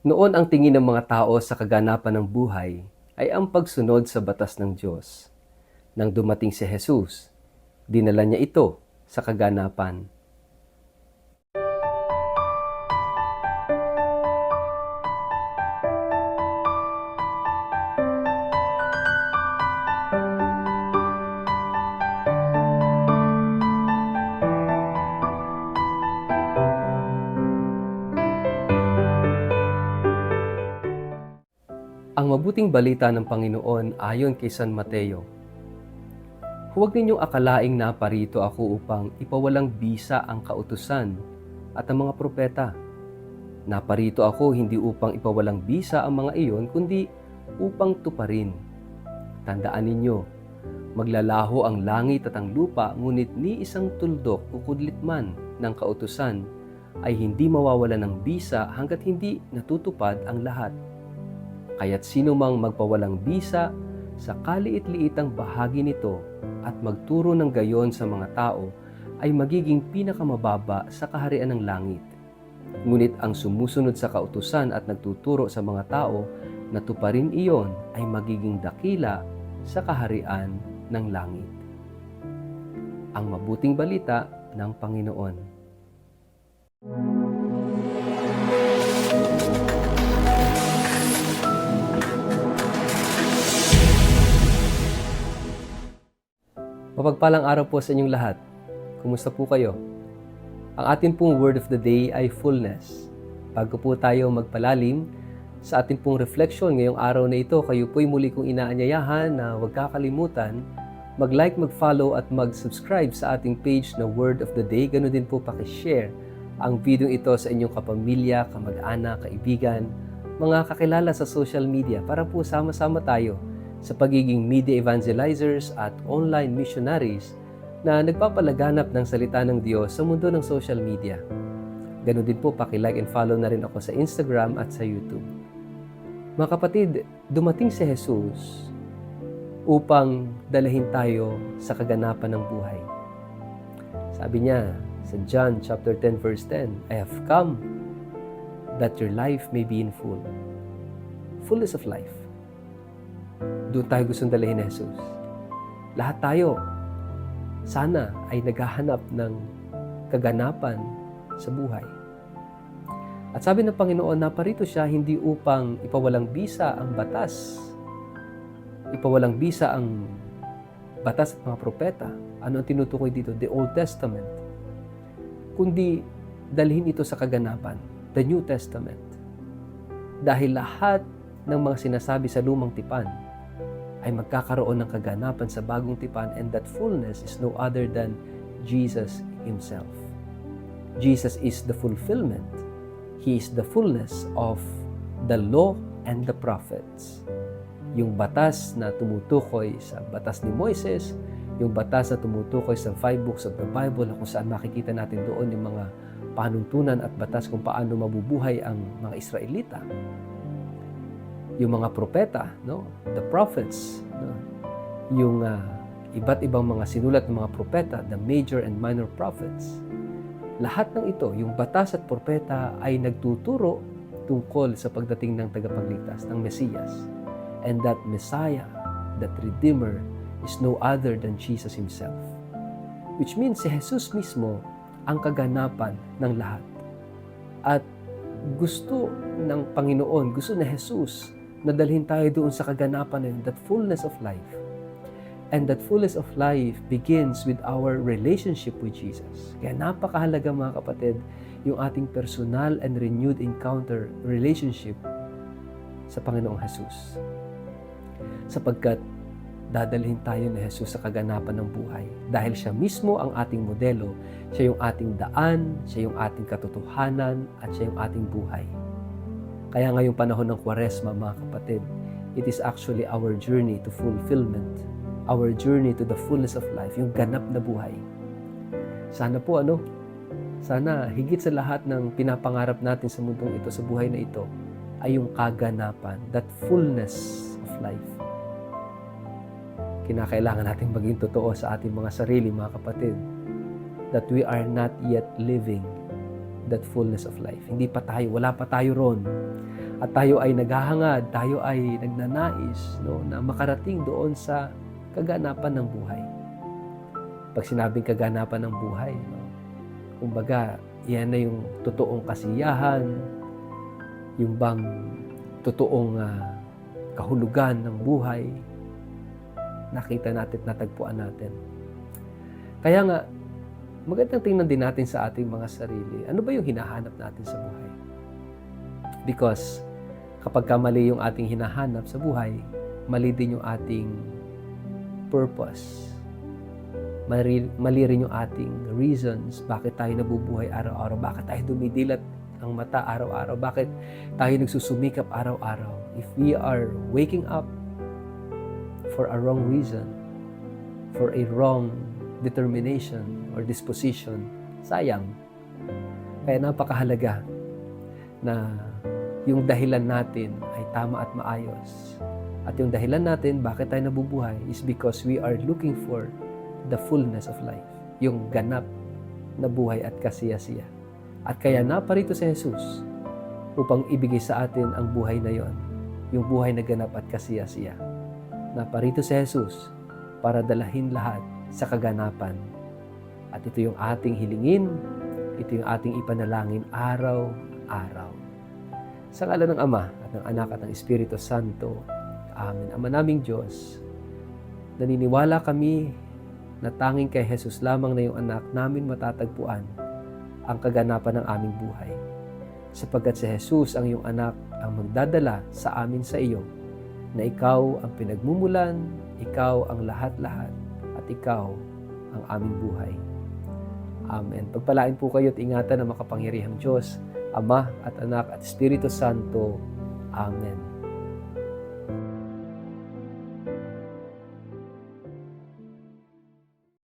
Noon ang tingin ng mga tao sa kaganapan ng buhay ay ang pagsunod sa batas ng Diyos. Nang dumating si Jesus, dinala niya ito sa kaganapan. Ang mabuting balita ng Panginoon ayon kay San Mateo. Huwag ninyong akalaing naparito ako upang ipawalang bisa ang kautusan at ang mga propeta. Naparito ako hindi upang ipawalang bisa ang mga iyon, kundi upang tuparin. Tandaan ninyo, maglalaho ang langit at ang lupa, ngunit ni isang tuldok o kudlit man ng kautusan ay hindi mawawala ng bisa hanggat hindi natutupad ang lahat. Kaya't sino mang magpawalang bisa sa kaliit-liitang bahagi nito at magturo ng gayon sa mga tao ay magiging pinakamababa sa kaharian ng langit. Ngunit ang sumusunod sa kautusan at nagtuturo sa mga tao na tuparin iyon ay magiging dakila sa kaharian ng langit. Ang mabuting balita ng Panginoon. Mapagpalang araw po sa inyong lahat. Kumusta po kayo? Ang atin pong word of the day ay fullness. Bago po tayo magpalalim sa atin pong reflection ngayong araw na ito, kayo po'y muli kong inaanyayahan na huwag kakalimutan mag-like, mag-follow at mag-subscribe sa ating page na Word of the Day. Ganun din po pakishare ang video ito sa inyong kapamilya, kamag-anak, kaibigan, mga kakilala sa social media para po sama-sama tayo sa pagiging media evangelizers at online missionaries na nagpapalaganap ng salita ng Diyos sa mundo ng social media. Ganun din po, paki-like and follow na rin ako sa Instagram at sa YouTube. Mga kapatid, dumating si Jesus upang dalahin tayo sa kaganapan ng buhay. Sabi niya sa John chapter 10 verse 10, I have come that your life may be in full. Fullness of life. Doon tayo gustong dalahin ni Jesus. Lahat tayo, sana ay naghahanap ng kaganapan sa buhay. At sabi ng Panginoon, naparito siya hindi upang ipawalang bisa ang batas. Ipawalang bisa ang batas at mga propeta. Ano ang tinutukoy dito? The Old Testament. Kundi dalhin ito sa kaganapan, the New Testament. Dahil lahat ng mga sinasabi sa lumang tipan ay magkakaroon ng kaganapan sa bagong tipan, and that fullness is no other than Jesus Himself. Jesus is the fulfillment. He is the fullness of the law and the prophets. Yung batas na tumutukoy sa batas ni Moises, yung batas na tumutukoy sa 5 books of the Bible, kung saan makikita natin doon yung mga panuntunan at batas kung paano mabubuhay ang mga Israelita. Yung mga propeta, no? The prophets, no? Yung iba't ibang mga sinulat ng mga propeta, the major and minor prophets. Lahat ng ito, yung batas at propeta ay nagtuturo tungkol sa pagdating ng tagapagligtas, ng Mesiyas. And that Messiah, that Redeemer, is no other than Jesus Himself. Which means si Jesus mismo ang kaganapan ng lahat. At gusto ng Panginoon, gusto ni Jesus na dalhin tayo doon sa kaganapan na yun, that fullness of life. And that fullness of life begins with our relationship with Jesus. Kaya napakahalaga mga kapatid, yung ating personal and renewed encounter, relationship sa Panginoong Jesus. Sapagkat dadalhin tayo ni Jesus sa kaganapan ng buhay. Dahil siya mismo ang ating modelo, siya yung ating daan, siya yung ating katotohanan, at siya yung ating buhay. Kaya ngayong panahon ng Kwaresma, mga kapatid, it is actually our journey to fulfillment, our journey to the fullness of life, yung ganap na buhay. Sana po sana higit sa lahat ng pinapangarap natin sa mundong ito, sa buhay na ito, ay yung kaganapan, that fullness of life. Kinakailangan natin maging totoo sa ating mga sarili, mga kapatid, that we are not yet living that fullness of life. Hindi pa tayo, wala pa tayo ron. At tayo ay naghahangad, tayo ay nagnanais, no, na makarating doon sa kaganapan ng buhay. Pag sinabing kaganapan ng buhay, no, kumbaga, yan na yung totoong kasiyahan, yung bang totoong kahulugan ng buhay, nakita natin, natagpuan natin. Kaya nga, magandang tingnan din natin sa ating mga sarili. Ano ba yung hinahanap natin sa buhay? Because kapag mali yung ating hinahanap sa buhay, mali din yung ating purpose. Mali rin yung ating reasons bakit tayo nabubuhay araw-araw, bakit tayo dumidilat ang mata araw-araw, bakit tayo nagsusumikap araw-araw. If we are waking up for a wrong reason, for a wrong determination or disposition, sayang. Kaya napakahalaga na yung dahilan natin ay tama at maayos. At yung dahilan natin bakit tayo nabubuhay is because we are looking for the fullness of life. Yung ganap na buhay at kasiyasiya. At kaya naparito si Jesus upang ibigay sa atin ang buhay na yon, yung buhay na ganap at kasiyasiya. Naparito si Jesus para dalahin lahat sa kaganapan. At ito yung ating hilingin, ito yung ating ipanalangin araw-araw. Sa ngalan ng Ama at ng Anak at ng Espiritu Santo. Amen. Ama naming Diyos, naniniwala kami na tanging kay Jesus lamang na yung anak namin matatagpuan ang kaganapan ng aming buhay. Sapagkat si Jesus ang iyong anak ang magdadala sa amin sa iyo, na ikaw ang pinagmumulan, ikaw ang lahat-lahat, at ikaw ang aming buhay. Amen. Pagpalain po kayo at ingatan ng makapangyarihang Diyos, Ama at Anak at Espiritu Santo. Amen.